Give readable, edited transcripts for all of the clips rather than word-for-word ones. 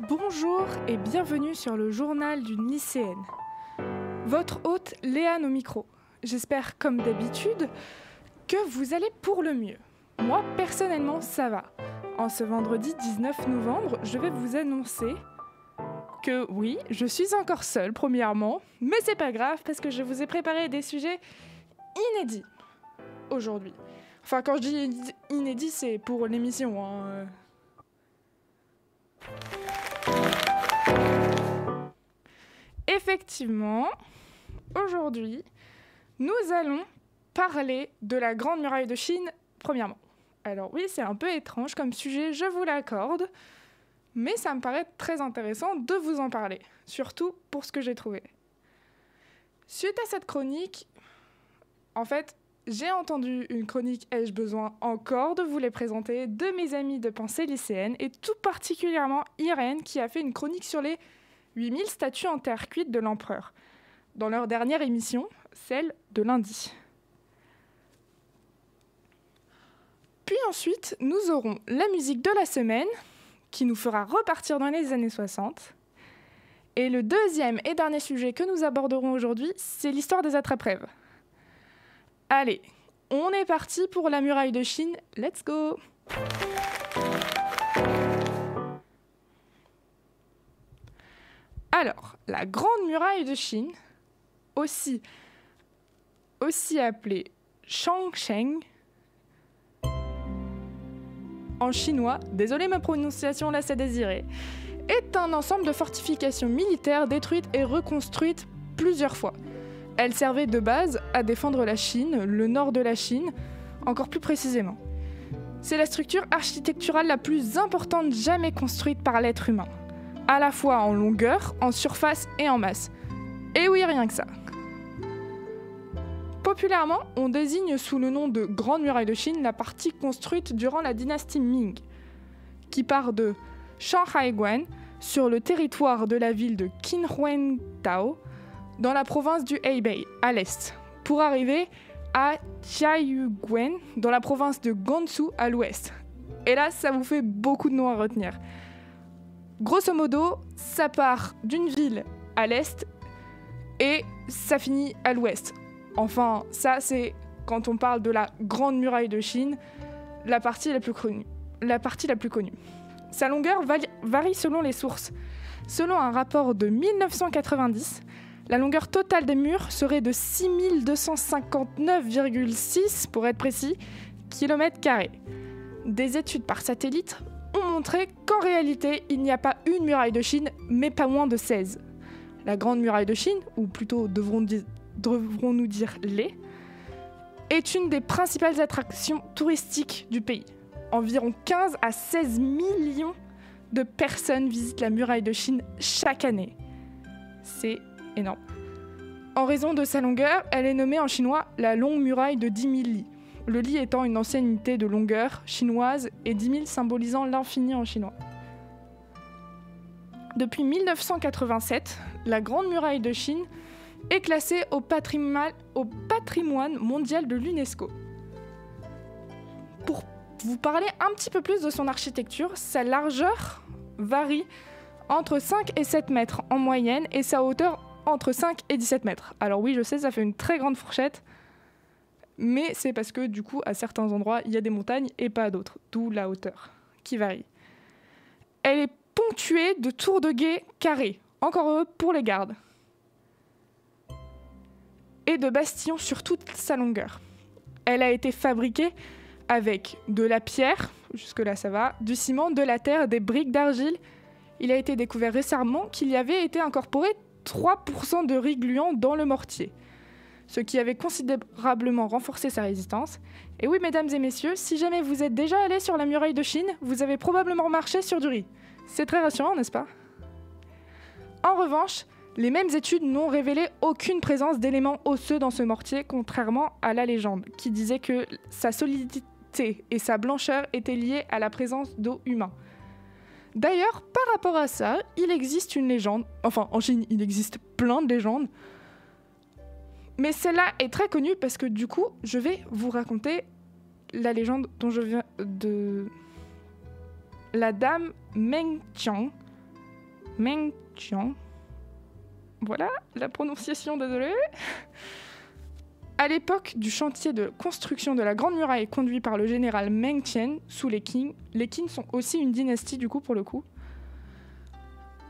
Bonjour et bienvenue sur le journal d'une lycéenne. Votre hôte Léane au micro. J'espère, comme d'habitude, que vous allez pour le mieux. Moi, personnellement, ça va. En ce vendredi 19 novembre, je vais vous annoncer que oui, je suis encore seule, premièrement, mais c'est pas grave parce que je vous ai préparé des sujets inédits aujourd'hui. Enfin, quand je dis inédits, c'est pour l'émission, hein. Effectivement, aujourd'hui, nous allons parler de la Grande Muraille de Chine, premièrement. Alors oui, c'est un peu étrange comme sujet, je vous l'accorde, mais ça me paraît très intéressant de vous en parler, surtout pour ce que j'ai trouvé. Suite à cette chronique, en fait, j'ai entendu une chronique Ai-je besoin encore de vous les présenter de mes amis de pensée lycéenne, et tout particulièrement Irène qui a fait une chronique sur les 8000 statues en terre cuite de l'empereur, dans leur dernière émission, celle de lundi. Puis ensuite, nous aurons la musique de la semaine, qui nous fera repartir dans les années 60. Et le deuxième et dernier sujet que nous aborderons aujourd'hui, c'est l'histoire des attrape-rêves. Allez, on est parti pour la muraille de Chine, let's go! Alors, la Grande Muraille de Chine, aussi appelée Changcheng, en chinois, désolé ma prononciation laisse à désirer, est un ensemble de fortifications militaires détruites et reconstruites plusieurs fois. Elle servait de base à défendre la Chine, le nord de la Chine, encore plus précisément. C'est la structure architecturale la plus importante jamais construite par l'être humain, à la fois en longueur, en surface et en masse. Et oui, rien que ça. Populairement, on désigne sous le nom de Grande Muraille de Chine la partie construite durant la dynastie Ming, qui part de Shanhaiguan, sur le territoire de la ville de Qinhuangdao, dans la province du Hebei, à l'est, pour arriver à Jiayuguan, dans la province de Gansu, à l'ouest. Et là, ça vous fait beaucoup de noms à retenir. Grosso modo, ça part d'une ville à l'est et ça finit à l'ouest. Enfin, ça c'est quand on parle de la Grande Muraille de Chine, la partie la plus connue. Sa longueur varie selon les sources. Selon un rapport de 1990, la longueur totale des murs serait de 6259,6, pour être précis, kilomètres carrés. Des études par satellite ont montré qu'en réalité, il n'y a pas une muraille de Chine, mais pas moins de 16. La Grande Muraille de Chine, ou plutôt devrons-nous dire les, est une des principales attractions touristiques du pays. Environ 15 à 16 millions de personnes visitent la muraille de Chine chaque année. C'est énorme. En raison de sa longueur, elle est nommée en chinois la Longue Muraille de 10 000 lits. Le lit étant une ancienne unité de longueur chinoise et 10 000 symbolisant l'infini en chinois. Depuis 1987, la Grande Muraille de Chine est classée au patrimoine mondial de l'UNESCO. Pour vous parler un petit peu plus de son architecture, sa largeur varie entre 5 et 7 mètres en moyenne et sa hauteur entre 5 et 17 mètres. Alors oui, je sais, ça fait une très grande fourchette, mais c'est parce que du coup, à certains endroits, il y a des montagnes et pas à d'autres, d'où la hauteur qui varie. Elle est ponctuée de tours de guet carrés, encore heureux pour les gardes, et de bastillons sur toute sa longueur. Elle a été fabriquée avec de la pierre, jusque-là ça va, du ciment, de la terre, des briques d'argile. Il a été découvert récemment qu'il y avait été incorporé 3% de riz gluant dans le mortier, ce qui avait considérablement renforcé sa résistance. Et oui, mesdames et messieurs, si jamais vous êtes déjà allés sur la muraille de Chine, vous avez probablement marché sur du riz. C'est très rassurant, n'est-ce pas? En revanche, les mêmes études n'ont révélé aucune présence d'éléments osseux dans ce mortier, contrairement à la légende, qui disait que sa solidité et sa blancheur étaient liées à la présence d'eau humaine. D'ailleurs, par rapport à ça, il existe une légende, enfin en Chine, il existe plein de légendes, mais celle-là est très connue parce que du coup, je vais vous raconter la légende dont je viens de... La dame Meng Qiang, Meng Qiang. Voilà la prononciation, désolé. À l'époque du chantier de construction de la Grande Muraille conduit par le général Meng Tian sous les Qing sont aussi une dynastie du coup pour le coup.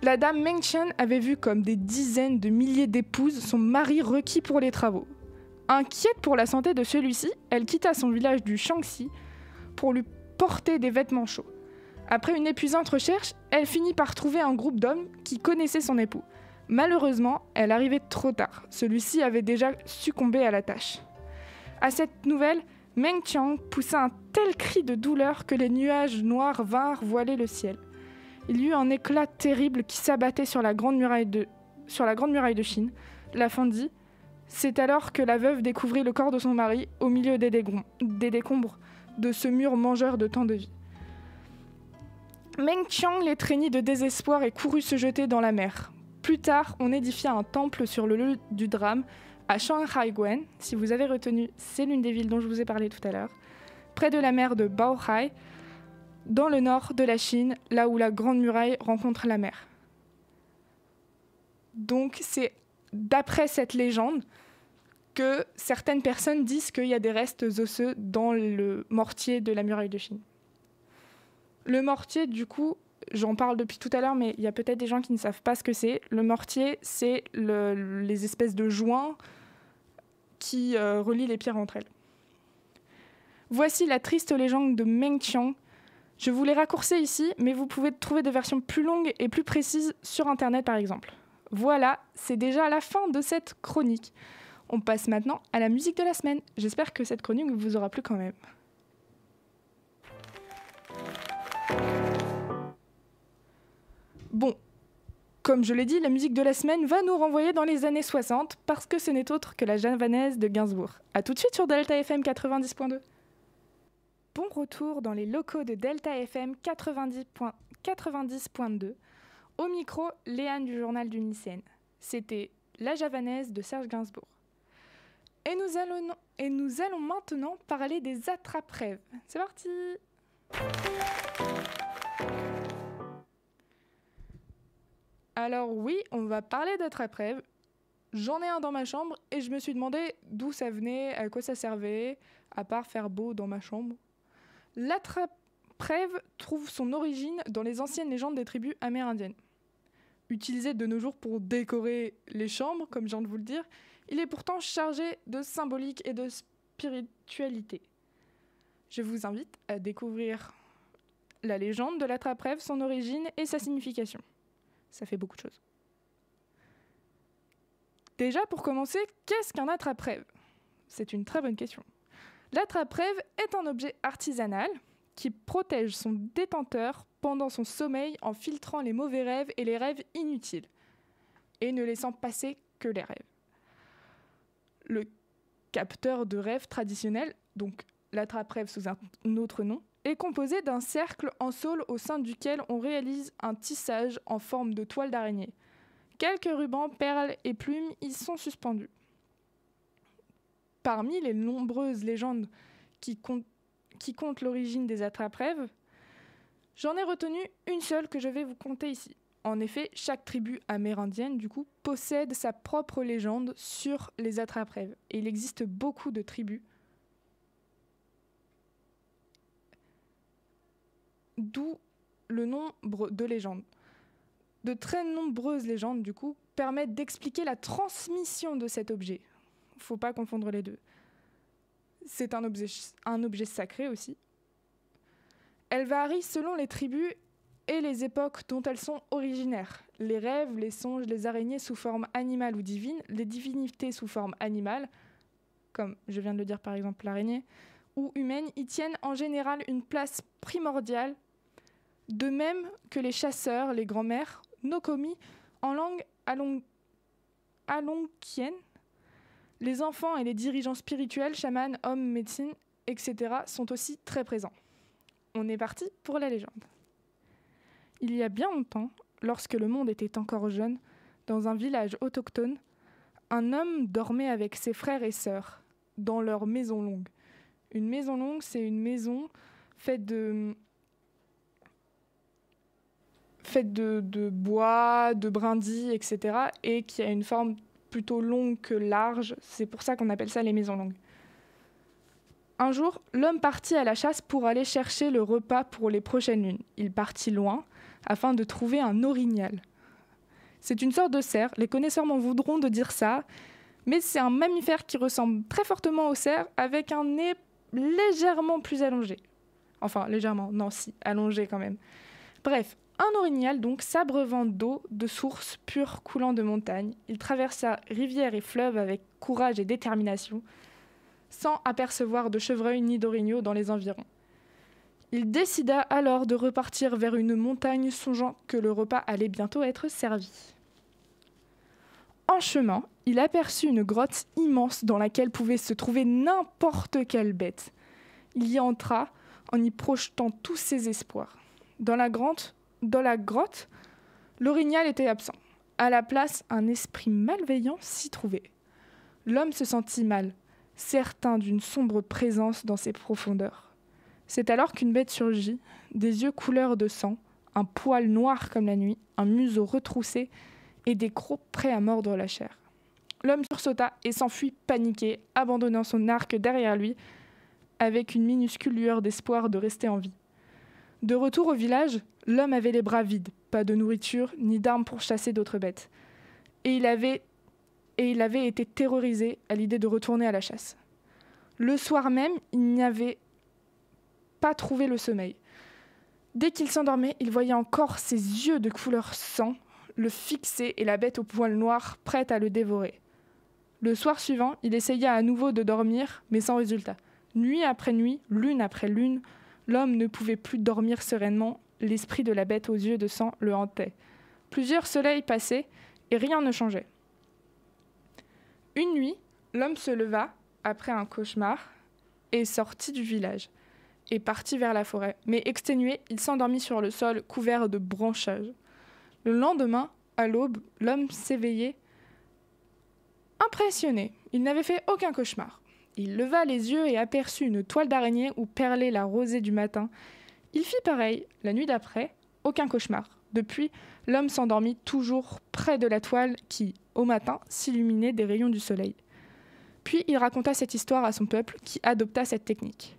La dame Meng Tian avait vu comme des dizaines de milliers d'épouses son mari requis pour les travaux. Inquiète pour la santé de celui-ci, elle quitta son village du Shaanxi pour lui porter des vêtements chauds. Après une épuisante recherche, elle finit par trouver un groupe d'hommes qui connaissaient son époux. Malheureusement, elle arrivait trop tard. Celui-ci avait déjà succombé à la tâche. À cette nouvelle, Meng Qiang poussa un tel cri de douleur que les nuages noirs vinrent voiler le ciel. Il y eut un éclat terrible qui s'abattait sur la grande muraille de Chine. La fendit. C'est alors que la veuve découvrit le corps de son mari au milieu des décombres de ce mur mangeur de tant de vie. Meng Qiang l'étreignit de désespoir et courut se jeter dans la mer. Plus tard, on édifia un temple sur le lieu du drame à Shanhaiguan. Si vous avez retenu, c'est l'une des villes dont je vous ai parlé tout à l'heure, près de la mer de Baohai, dans le nord de la Chine, là où la Grande Muraille rencontre la mer. Donc c'est d'après cette légende que certaines personnes disent qu'il y a des restes osseux dans le mortier de la muraille de Chine. Le mortier, du coup, j'en parle depuis tout à l'heure, mais il y a peut-être des gens qui ne savent pas ce que c'est. Le mortier, c'est les espèces de joints qui relient les pierres entre elles. Voici la triste légende de Meng Qiang. Je vous l'ai raccourcie ici, mais vous pouvez trouver des versions plus longues et plus précises sur Internet, par exemple. Voilà, c'est déjà la fin de cette chronique. On passe maintenant à la musique de la semaine. J'espère que cette chronique vous aura plu quand même. Bon, comme je l'ai dit, la musique de la semaine va nous renvoyer dans les années 60 parce que ce n'est autre que la Javanaise de Gainsbourg. A tout de suite sur Delta FM 90.2. Bon retour dans les locaux de Delta FM 90.2. Au micro, Léane du journal du lycéenne. C'était La Javanaise de Serge Gainsbourg. Et nous allons maintenant parler des attrape-rêves. C'est parti! Alors oui, on va parler d'attrape-rêves. J'en ai un dans ma chambre et je me suis demandé d'où ça venait, à quoi ça servait, à part faire beau dans ma chambre. L'attrape-rêve trouve son origine dans les anciennes légendes des tribus amérindiennes. Utilisé de nos jours pour décorer les chambres, comme je viens de vous le dire, il est pourtant chargé de symbolique et de spiritualité. Je vous invite à découvrir la légende de l'attrape-rêve, son origine et sa signification. Ça fait beaucoup de choses. Déjà, pour commencer, qu'est-ce qu'un attrape-rêve ? C'est une très bonne question. L'attrape-rêve est un objet artisanal qui protège son détenteur pendant son sommeil en filtrant les mauvais rêves et les rêves inutiles, et ne laissant passer que les rêves. Le capteur de rêve traditionnel, donc l'attrape-rêve sous un autre nom, est composé d'un cercle en saule au sein duquel on réalise un tissage en forme de toile d'araignée. Quelques rubans, perles et plumes y sont suspendus. Parmi les nombreuses légendes qui comptent l'origine des attrape-rêves, j'en ai retenu une seule que je vais vous conter ici. En effet, chaque tribu amérindienne, du coup, possède sa propre légende sur les attrape-rêves. Et il existe beaucoup de tribus, d'où le nombre de légendes. De très nombreuses légendes, du coup, permettent d'expliquer la transmission de cet objet. Il ne faut pas confondre les deux. C'est un objet sacré aussi. Elles varient selon les tribus et les époques dont elles sont originaires. Les rêves, les songes, les araignées sous forme animale ou divine, les divinités sous forme animale, comme je viens de le dire par exemple l'araignée, ou humaine, y tiennent en général une place primordiale, de même que les chasseurs, les grands-mères, nokomi, en langue algonquienne, les enfants et les dirigeants spirituels, chamans, hommes, médecins, etc. sont aussi très présents. On est parti pour la légende. Il y a bien longtemps, lorsque le monde était encore jeune, dans un village autochtone, un homme dormait avec ses frères et sœurs dans leur maison longue. Une maison longue, c'est une maison faite faite de bois, de brindilles, etc. et qui a une forme plutôt longue que large. C'est pour ça qu'on appelle ça les maisons longues. Un jour, l'homme partit à la chasse pour aller chercher le repas pour les prochaines lunes. Il partit loin afin de trouver un orignal. C'est une sorte de cerf, les connaisseurs m'en voudront de dire ça, mais c'est un mammifère qui ressemble très fortement au cerf avec un nez légèrement plus allongé. Enfin, légèrement, non, si, allongé quand même. Bref, un orignal donc s'abreuvant d'eau de sources pures coulant de montagne. Il traversa rivières et fleuves avec courage et détermination, sans apercevoir de chevreuils ni d'orignaux dans les environs. Il décida alors de repartir vers une montagne, songeant que le repas allait bientôt être servi. En chemin, il aperçut une grotte immense dans laquelle pouvait se trouver n'importe quelle bête. Il y entra en y projetant tous ses espoirs. Dans la grotte, l'orignal était absent. À la place, un esprit malveillant s'y trouvait. L'homme se sentit mal, certain d'une sombre présence dans ses profondeurs. C'est alors qu'une bête surgit, des yeux couleur de sang, un poil noir comme la nuit, un museau retroussé et des crocs prêts à mordre la chair. L'homme sursauta et s'enfuit paniqué, abandonnant son arc derrière lui, avec une minuscule lueur d'espoir de rester en vie. De retour au village, l'homme avait les bras vides, pas de nourriture ni d'armes pour chasser d'autres bêtes. Et il avait été terrorisé à l'idée de retourner à la chasse. Le soir même, il n'y avait pas trouvé le sommeil. Dès qu'il s'endormait, il voyait encore ses yeux de couleur sang le fixer et la bête au poil noir prête à le dévorer. Le soir suivant, il essaya à nouveau de dormir, mais sans résultat. Nuit après nuit, lune après lune, l'homme ne pouvait plus dormir sereinement, l'esprit de la bête aux yeux de sang le hantait. Plusieurs soleils passaient et rien ne changeait. Une nuit, l'homme se leva, après un cauchemar, et sortit du village, et partit vers la forêt. Mais exténué, il s'endormit sur le sol couvert de branchages. Le lendemain, à l'aube, l'homme s'éveillait impressionné. Il n'avait fait aucun cauchemar. Il leva les yeux et aperçut une toile d'araignée où perlait la rosée du matin. Il fit pareil. La nuit d'après, aucun cauchemar. Depuis, l'homme s'endormit toujours près de la toile qui, au matin, s'illuminait des rayons du soleil. Puis il raconta cette histoire à son peuple qui adopta cette technique.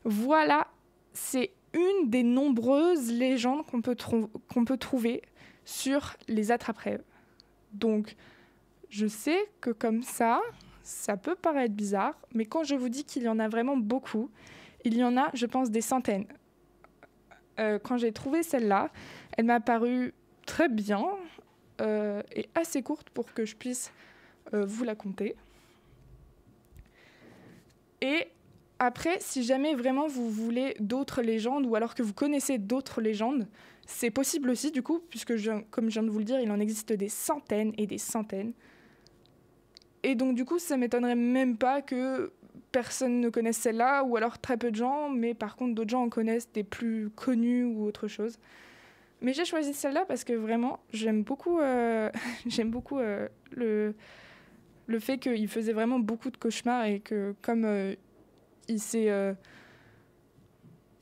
Voilà, c'est une des nombreuses légendes qu'on peut trouver sur les attrape-rêves. Donc, je sais que comme ça peut paraître bizarre, mais quand je vous dis qu'il y en a vraiment beaucoup, il y en a, je pense, des centaines. Quand j'ai trouvé celle-là, elle m'a paru très bien et assez courte pour que je puisse vous la conter. Et après, si jamais vraiment vous voulez d'autres légendes ou alors que vous connaissez d'autres légendes, c'est possible aussi du coup, puisque comme je viens de vous le dire, il en existe des centaines et des centaines. Et donc du coup, ça m'étonnerait même pas que personne ne connaisse celle-là, ou alors très peu de gens, mais par contre d'autres gens en connaissent des plus connus ou autre chose. Mais j'ai choisi celle-là parce que vraiment, j'aime beaucoup le fait qu'il faisait vraiment beaucoup de cauchemars et que comme il s'est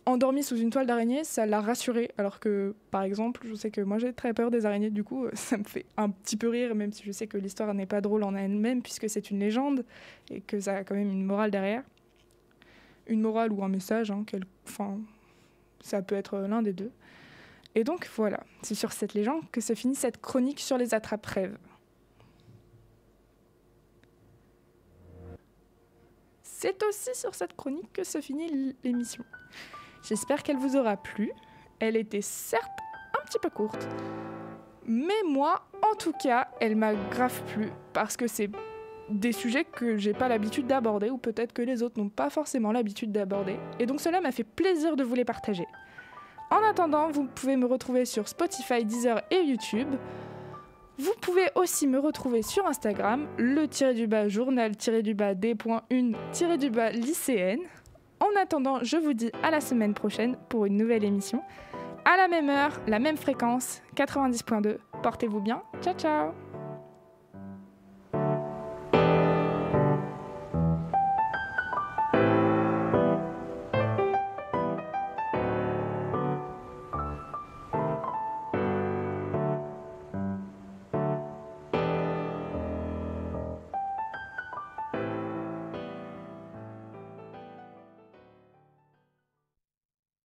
endormi sous une toile d'araignée, ça l'a rassuré. Alors que, par exemple, je sais que moi j'ai très peur des araignées, du coup, ça me fait un petit peu rire, même si je sais que l'histoire n'est pas drôle en elle-même, puisque c'est une légende et que ça a quand même une morale derrière. Une morale ou un message, ça peut être l'un des deux. Et donc voilà, c'est sur cette légende que se finit cette chronique sur les attrape-rêves. C'est aussi sur cette chronique que se finit l'émission. J'espère qu'elle vous aura plu. Elle était certes un petit peu courte, mais moi, en tout cas, elle m'a grave plu parce que c'est des sujets que j'ai pas l'habitude d'aborder ou peut-être que les autres n'ont pas forcément l'habitude d'aborder. Et donc cela m'a fait plaisir de vous les partager. En attendant, vous pouvez me retrouver sur Spotify, Deezer et YouTube. Vous pouvez aussi me retrouver sur Instagram, le-journal-d.1-lycéenne. En attendant, je vous dis à la semaine prochaine pour une nouvelle émission. À la même heure, la même fréquence, 90.2. Portez-vous bien. Ciao, ciao!